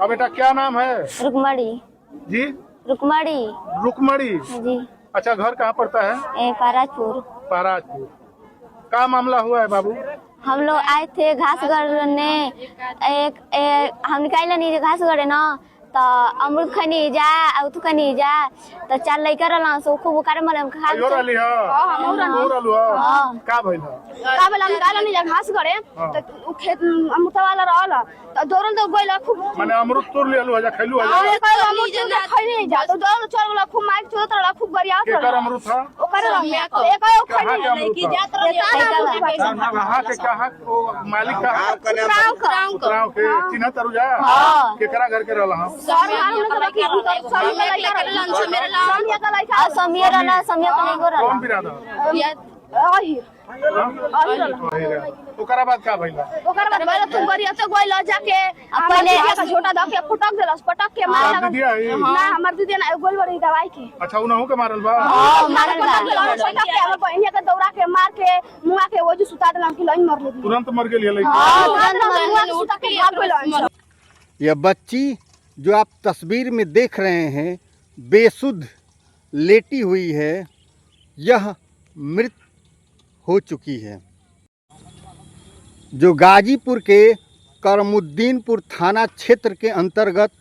अब बेटा क्या नाम है? रुकमणी। जी रुकमणी। रुकमणी। जी। अच्छा, घर कहाँ पड़ता है? पाराजपुर। पाराजपुर। क्या मामला हुआ है बाबू? हम लोग आए थे घास गड़ने। हम निकाल नहीं घास गड़े ना, तो अमृत खनी जा उत खनी जा, तो चार लइका रहला सो खूब करे मले हम खा यो रहली ह हम रहलू ह का भइल ह? का बोला निकाल नहीं जा घास गड़े, तो उ खेत अमृत वाला रहल, तो दौड़ल तो गइल खूब। माने अमृत तोड़ लेलू ह, खैलू ह? अमृत खइले जा, तो दौड़ चल वाला खूब माइक चोत रहला, खूब बढ़िया रहला। केकर अमृत था? ओकर एक खइले लइकी जात रहली। कहाँ के कहाँ वो मालिक का गाँव के चिन्ह तरुजा केकरा घर के रहला ह? कौन बिरादर? ओकरा बाद का भइल? ओकर बाद बोले तुम गरिया तो गोइल जाके पहले का छोटा द के फटक देलस, पटक के मार दीदी आई ना हमर दीदी ना गोल बड़ी दवाई के। अच्छा, उनहु के मारल बा? हां मारल बा, पटक के हम बहनिया के दौड़ा के मार के मुआ के वजू सुता देलम कि लाइन मर ले। तुरंत मर गेल है लइका? हां सुता के भाग गेल। यह बच्ची जो आप तस्वीर में देख रहे हैं बेसुध लेटी हुई है, यह मृत हो चुकी है। जो गाजीपुर के करमुद्दीनपुर थाना क्षेत्र के अंतर्गत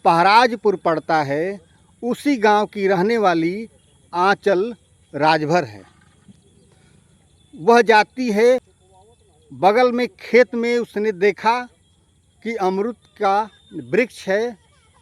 पहराजपुर पड़ता है, उसी गांव की रहने वाली आंचल राजभर है। वह जाती है बगल में खेत में, उसने देखा कि अमरूद का वृक्ष है,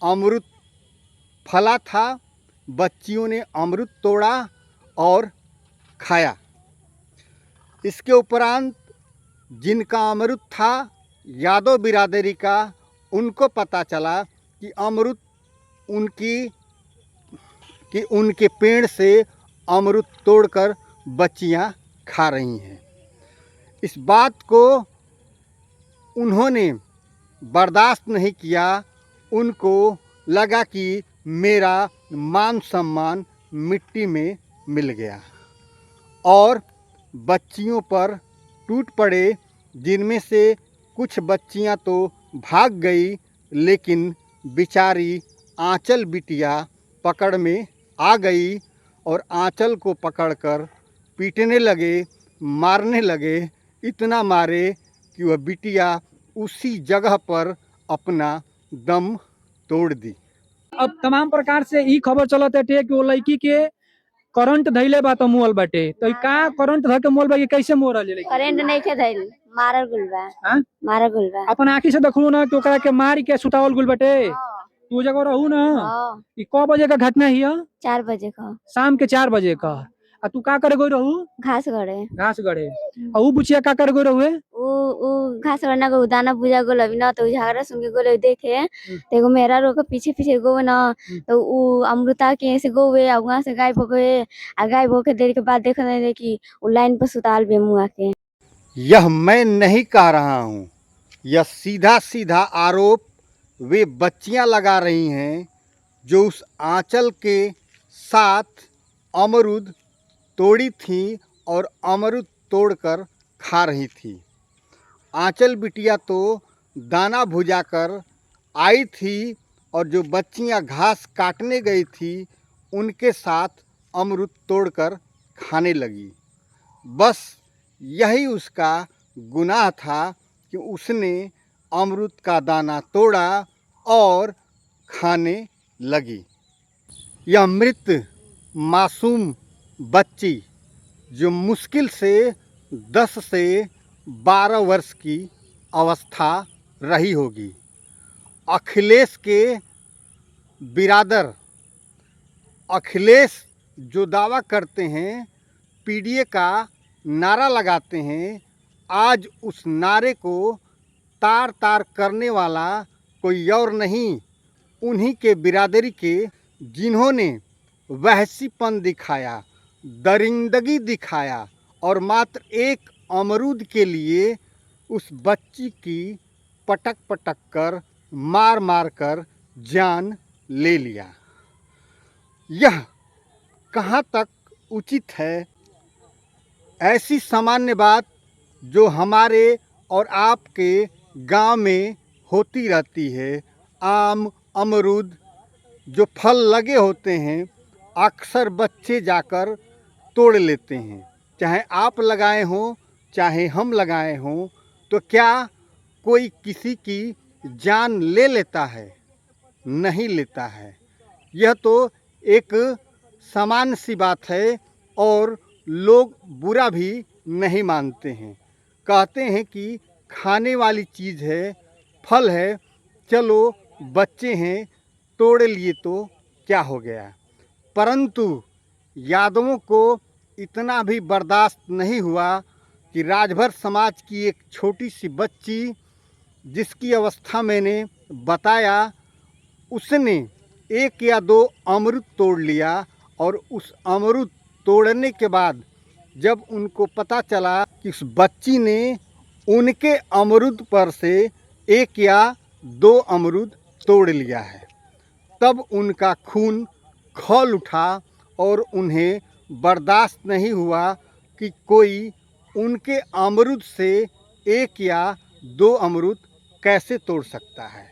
अमरूद फला था। बच्चियों ने अमरूद तोड़ा और खाया। इसके उपरांत जिनका अमरूद था यादव बिरादरी का, उनको पता चला कि अमरूद उनके पेड़ से अमरूद तोड़कर बच्चियां खा रही हैं। इस बात को उन्होंने बर्दाश्त नहीं किया। उनको लगा कि मेरा मान सम्मान मिट्टी में मिल गया और बच्चियों पर टूट पड़े, जिनमें से कुछ बच्चियां तो भाग गई, लेकिन बेचारी आंचल बिटिया पकड़ में आ गई और आंचल को पकड़कर पीटने लगे, मारने लगे। इतना मारे कि वह बिटिया उसी जगह पर अपना दम तोड़ दी। अब तमाम प्रकार से ई खबर चलत है कि वो लड़की के करंट धैले बा तो मुअल बाटे, तो का करंट ध के मुअल बा, कैसे मोरल लड़की? करंट नहीं के धइल, मारल गुल बा। हां मारल गुल बा। अपन आंखी से देखलू ना कि ओकरा के मार के सुतावल गुल बाटे। तू जगह रहू ना। ई क बजे का घटना हिया? 4 बजे का, शाम के 4 बजे का। आ तू का करे गई रहू? घास गड़े। घास गड़े। आ ऊ बुचिया का करे गई रहू? उ घास गड़ना को दाना बुझा गोल अभी ना, तो झगड़ा सुन गोल देखे, देखो मेरा रो के पीछे पीछे गो ना, तो उ अमृता के से गोवे आ वहां से गायब हो गए। आ गायब होके देर के बाद देखा नहीं कि उ लाइन पर सुताल बे मुआ के। यह मैं नहीं कह रहा हूँ, यह सीधा सीधा आरोप वे बच्चियां लगा रही हैं जो उस आंचल के साथ अमरूद तोड़ी थी और अमरूद तोड़कर खा रही थी। आंचल बिटिया तो दाना भुजाकर आई थी और जो बच्चियां घास काटने गई थी उनके साथ अमरूद तोड़कर खाने लगी। बस यही उसका गुनाह था कि उसने अमरूद का दाना तोड़ा और खाने लगी। यह मृत मासूम बच्ची जो मुश्किल से 10 से 12 वर्ष की अवस्था रही होगी, अखिलेश के बिरादर अखिलेश जो दावा करते हैं, पीडीए का नारा लगाते हैं, आज उस नारे को तार तार करने वाला कोई और नहीं, उन्हीं के बिरादरी के जिन्होंने वहशीपन दिखाया, दरिंदगी दिखाया और मात्र एक अमरूद के लिए उस बच्ची की पटक पटक कर, मार मार कर जान ले लिया। यह कहाँ तक उचित है? ऐसी सामान्य बात जो हमारे और आपके गांव में होती रहती है, आम, अमरूद जो फल लगे होते हैं अक्सर बच्चे जाकर तोड़ लेते हैं। चाहे आप लगाए हों चाहे हम लगाए हों, तो क्या कोई किसी की जान ले लेता है? नहीं लेता है। यह तो एक सामान्य सी बात है और लोग बुरा भी नहीं मानते हैं। कहते हैं कि खाने वाली चीज़ है, फल है, चलो बच्चे हैं तोड़ लिए तो क्या हो गया। परंतु यादवों को इतना भी बर्दाश्त नहीं हुआ कि राजभर समाज की एक छोटी सी बच्ची जिसकी अवस्था मैंने बताया, उसने 1 या 2 अमरूद तोड़ लिया और उस अमरूद तोड़ने के बाद जब उनको पता चला कि उस बच्ची ने उनके अमरूद पर से 1 या 2 अमरूद तोड़ लिया है, तब उनका खून खौल उठा और उन्हें बर्दाश्त नहीं हुआ कि कोई उनके अमरूद से 1 या 2 अमरूद कैसे तोड़ सकता है।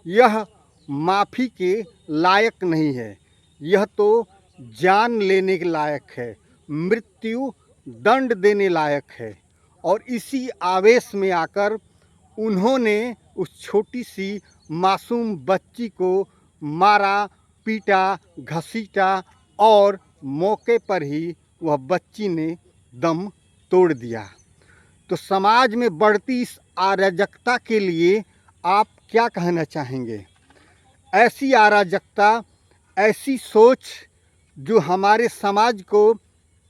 यह माफ़ी के लायक नहीं है, यह तो जान लेने के लायक है, मृत्यु दंड देने लायक है। और इसी आवेश में आकर उन्होंने उस छोटी सी मासूम बच्ची को मारा, पीटा, घसीटा और मौके पर ही वह बच्ची ने दम तोड़ दिया। तो समाज में बढ़ती इस अराजकता के लिए आप क्या कहना चाहेंगे? ऐसी अराजकता, ऐसी सोच जो हमारे समाज को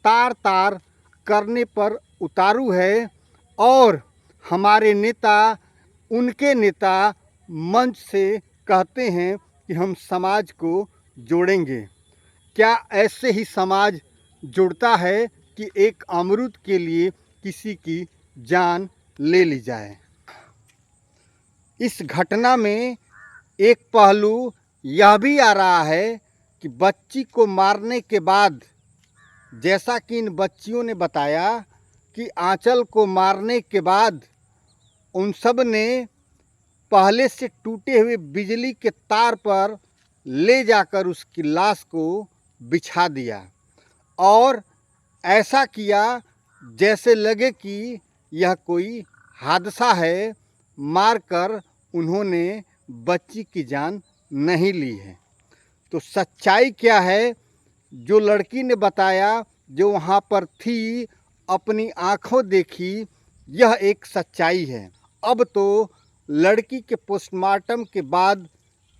तार तार करने पर उतारू है और हमारे नेता, उनके नेता मंच से कहते हैं कि हम समाज को जोड़ेंगे। क्या ऐसे ही समाज जुड़ता है कि एक अमरूद के लिए किसी की जान ले ली जाए? इस घटना में एक पहलू यह भी आ रहा है कि बच्ची को मारने के बाद, जैसा कि इन बच्चियों ने बताया कि आंचल को मारने के बाद उन सब ने पहले से टूटे हुए बिजली के तार पर ले जाकर उसकी लाश को बिछा दिया और ऐसा किया जैसे लगे कि यह कोई हादसा है। मारकर उन्होंने बच्ची की जान नहीं ली है। तो सच्चाई क्या है? जो लड़की ने बताया, जो वहाँ पर थी, अपनी आँखों देखी, यह एक सच्चाई है। अब तो लड़की के पोस्टमार्टम के बाद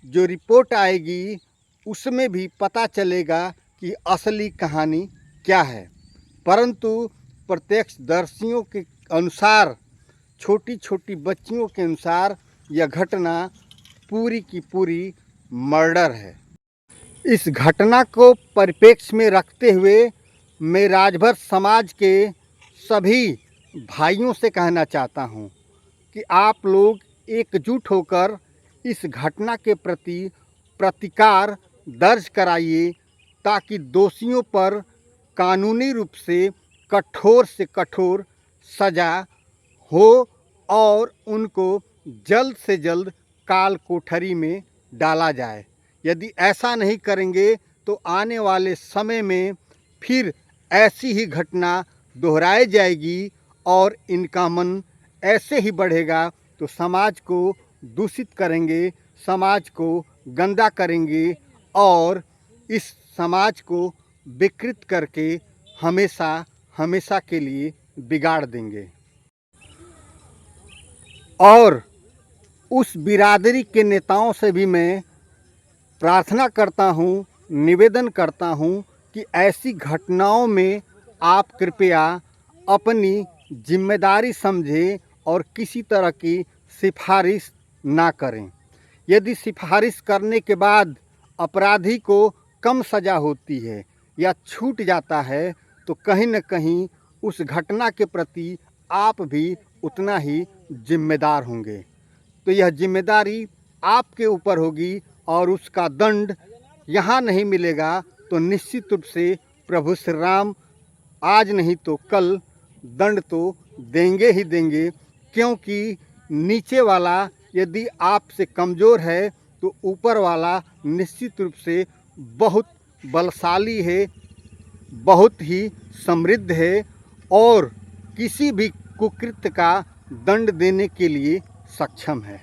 जो रिपोर्ट आएगी उसमें भी पता चलेगा कि असली कहानी क्या है। परंतु प्रत्यक्षदर्शियों के अनुसार, छोटी छोटी बच्चियों के अनुसार, यह घटना पूरी की पूरी मर्डर है। इस घटना को परिप्रेक्ष्य में रखते हुए मैं राजभर समाज के सभी भाइयों से कहना चाहता हूँ कि आप लोग एकजुट होकर इस घटना के प्रति प्रतिकार दर्ज कराइए ताकि दोषियों पर कानूनी रूप से कठोर सज़ा हो और उनको जल्द से जल्द काल कोठरी में डाला जाए। यदि ऐसा नहीं करेंगे तो आने वाले समय में फिर ऐसी ही घटना दोहराई जाएगी और इनका मन ऐसे ही बढ़ेगा तो समाज को दूषित करेंगे, समाज को गंदा करेंगे और इस समाज को विकृत करके हमेशा हमेशा के लिए बिगाड़ देंगे। और उस बिरादरी के नेताओं से भी मैं प्रार्थना करता हूँ, निवेदन करता हूँ कि ऐसी घटनाओं में आप कृपया अपनी जिम्मेदारी समझें और किसी तरह की सिफारिश ना करें। यदि सिफारिश करने के बाद अपराधी को कम सज़ा होती है या छूट जाता है तो कहीं न कहीं उस घटना के प्रति आप भी उतना ही जिम्मेदार होंगे। तो यह जिम्मेदारी आपके ऊपर होगी और उसका दंड यहाँ नहीं मिलेगा तो निश्चित रूप से प्रभु श्री राम आज नहीं तो कल दंड तो देंगे ही देंगे। क्योंकि नीचे वाला यदि आपसे कमज़ोर है तो ऊपर वाला निश्चित रूप से बहुत बलशाली है, बहुत ही समृद्ध है और किसी भी कुकृत्य का दंड देने के लिए सक्षम है।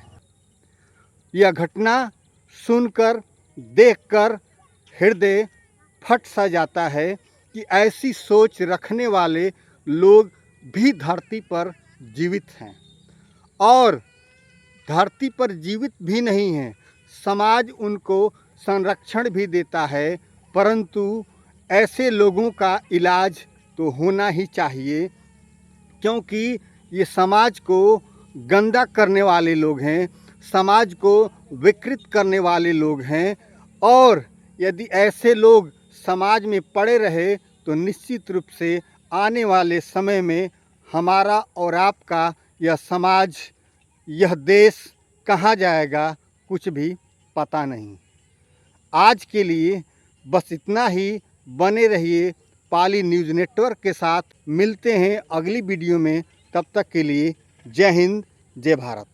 यह घटना सुनकर, देखकर हृदय फट सा जाता है कि ऐसी सोच रखने वाले लोग भी धरती पर जीवित हैं और धरती पर जीवित भी नहीं हैं। समाज उनको संरक्षण भी देता है, परंतु ऐसे लोगों का इलाज तो होना ही चाहिए, क्योंकि ये समाज को गंदा करने वाले लोग हैं, समाज को विकृत करने वाले लोग हैं और यदि ऐसे लोग समाज में पड़े रहे तो निश्चित रूप से आने वाले समय में हमारा और आपका यह समाज, यह देश कहाँ जाएगा कुछ भी पता नहीं। आज के लिए बस इतना ही। बने रहिए पाली न्यूज़ नेटवर्क के साथ। मिलते हैं अगली वीडियो में, तब तक के लिए जय हिंद, जय भारत।